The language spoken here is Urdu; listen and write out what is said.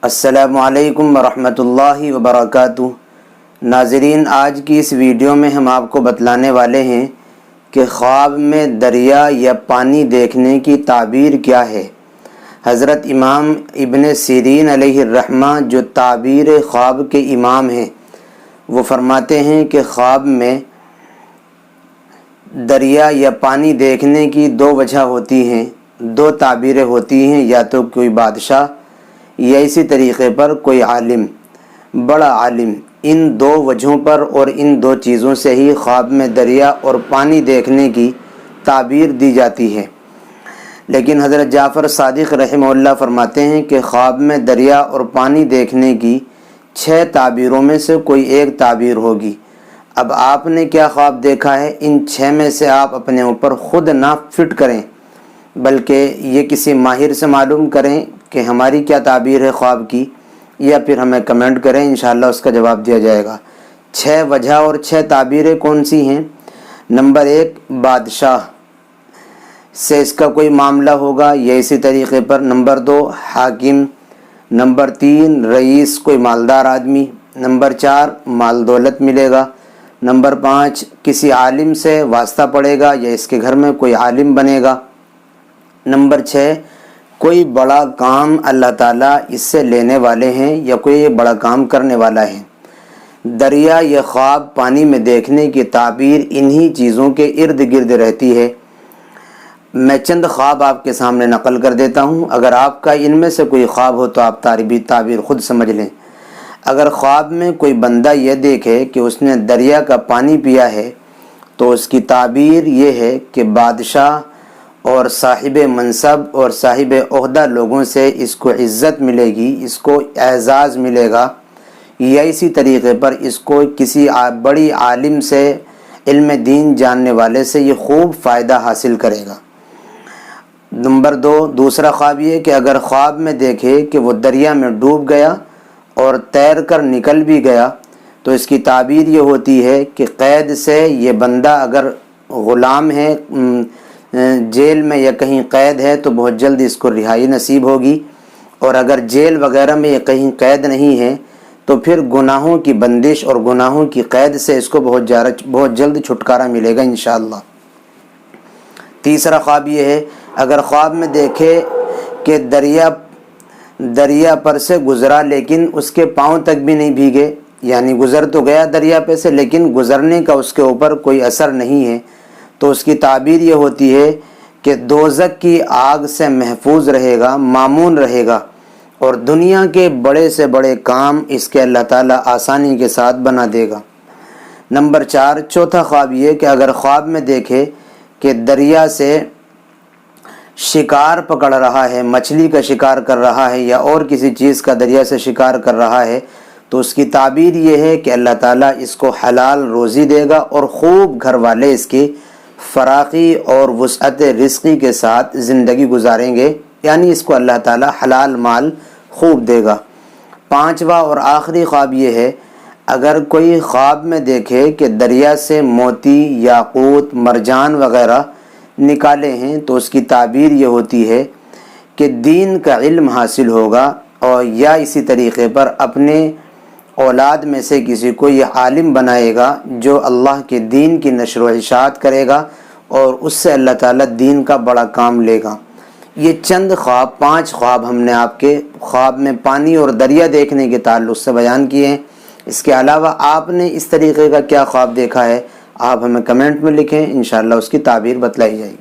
السلام علیکم ورحمۃ اللہ وبرکاتہ۔ ناظرین، آج کی اس ویڈیو میں ہم آپ کو بتلانے والے ہیں کہ خواب میں دریا یا پانی دیکھنے کی تعبیر کیا ہے۔ حضرت امام ابن سیرین علیہ الرحمہ جو تعبیر خواب کے امام ہیں، وہ فرماتے ہیں کہ خواب میں دریا یا پانی دیکھنے کی دو وجہ ہوتی ہیں، دو تعبیریں ہوتی ہیں، یا تو کوئی بادشاہ یا اسی طریقے پر کوئی عالم، بڑا عالم۔ ان دو وجہوں پر اور ان دو چیزوں سے ہی خواب میں دریا اور پانی دیکھنے کی تعبیر دی جاتی ہے۔ لیکن حضرت جعفر صادق رحمہ اللہ فرماتے ہیں کہ خواب میں دریا اور پانی دیکھنے کی 6 تعبیروں میں سے کوئی ایک تعبیر ہوگی۔ اب آپ نے کیا خواب دیکھا ہے، ان 6 میں سے آپ اپنے اوپر خود نہ فٹ کریں، بلکہ یہ کسی ماہر سے معلوم کریں کہ ہماری کیا تعبیر ہے خواب کی، یا پھر ہمیں کمنٹ کریں، انشاءاللہ اس کا جواب دیا جائے گا۔ 6 وجہ اور 6 تعبیریں کون سی ہیں؟ نمبر 1، بادشاہ سے اس کا کوئی معاملہ ہوگا یا اسی طریقے پر۔ نمبر 2، حاکم۔ نمبر 3، رئیس، کوئی مالدار آدمی۔ نمبر 4، مال دولت ملے گا۔ نمبر 5، کسی عالم سے واسطہ پڑے گا یا اس کے گھر میں کوئی عالم بنے گا۔ نمبر 6، کوئی بڑا کام اللہ تعالیٰ اس سے لینے والے ہیں یا کوئی بڑا کام کرنے والا ہے۔ دریا یا خواب پانی میں دیکھنے کی تعبیر انہی چیزوں کے ارد گرد رہتی ہے۔ میں چند خواب آپ کے سامنے نقل کر دیتا ہوں، اگر آپ کا ان میں سے کوئی خواب ہو تو آپ تعبیر خود سمجھ لیں۔ اگر خواب میں کوئی بندہ یہ دیکھے کہ اس نے دریا کا پانی پیا ہے تو اس کی تعبیر یہ ہے کہ بادشاہ اور صاحب منصب اور صاحب عہدہ لوگوں سے اس کو عزت ملے گی، اس کو اعزاز ملے گا، یا اسی طریقے پر اس کو کسی بڑی عالم سے، علم دین جاننے والے سے یہ خوب فائدہ حاصل کرے گا۔ نمبر 2، دوسرا خواب یہ کہ اگر خواب میں دیکھے کہ وہ دریا میں ڈوب گیا اور تیر کر نکل بھی گیا تو اس کی تعبیر یہ ہوتی ہے کہ قید سے یہ بندہ اگر غلام ہے، جیل میں یا کہیں قید ہے، تو بہت جلد اس کو رہائی نصیب ہوگی، اور اگر جیل وغیرہ میں یا کہیں قید نہیں ہے تو پھر گناہوں کی بندش اور گناہوں کی قید سے اس کو بہت جلد چھٹکارا ملے گا انشاءاللہ۔ تیسرا خواب یہ ہے، اگر خواب میں دیکھے کہ دریا پر سے گزرا لیکن اس کے پاؤں تک بھی نہیں بھیگے، یعنی گزر تو گیا دریا پہ سے لیکن گزرنے کا اس کے اوپر کوئی اثر نہیں ہے، تو اس کی تعبیر یہ ہوتی ہے کہ دوزخ کی آگ سے محفوظ رہے گا، مامون رہے گا، اور دنیا کے بڑے سے بڑے کام اس کے اللہ تعالیٰ آسانی کے ساتھ بنا دے گا۔ نمبر 4، چوتھا خواب یہ کہ اگر خواب میں دیکھے کہ دریا سے شکار پکڑ رہا ہے، مچھلی کا شکار کر رہا ہے یا اور کسی چیز کا دریا سے شکار کر رہا ہے، تو اس کی تعبیر یہ ہے کہ اللہ تعالیٰ اس کو حلال روزی دے گا اور خوب گھر والے اس کی فراخی اور وسعت رزقی کے ساتھ زندگی گزاریں گے، یعنی اس کو اللہ تعالیٰ حلال مال خوب دے گا۔ 5واں اور آخری خواب یہ ہے، اگر کوئی خواب میں دیکھے کہ دریا سے موتی، یاقوت، مرجان وغیرہ نکالے ہیں تو اس کی تعبیر یہ ہوتی ہے کہ دین کا علم حاصل ہوگا، اور یا اسی طریقے پر اپنے اولاد میں سے کسی کو یہ عالم بنائے گا جو اللہ کے دین کی نشر و اشاعت کرے گا، اور اس سے اللہ تعالیٰ دین کا بڑا کام لے گا۔ یہ چند خواب، 5 خواب ہم نے آپ کے خواب میں پانی اور دریا دیکھنے کے تعلق سے بیان کیے ہیں۔ اس کے علاوہ آپ نے اس طریقے کا کیا خواب دیکھا ہے، آپ ہمیں کمنٹ میں لکھیں، انشاءاللہ اس کی تعبیر بتلائی جائے گی۔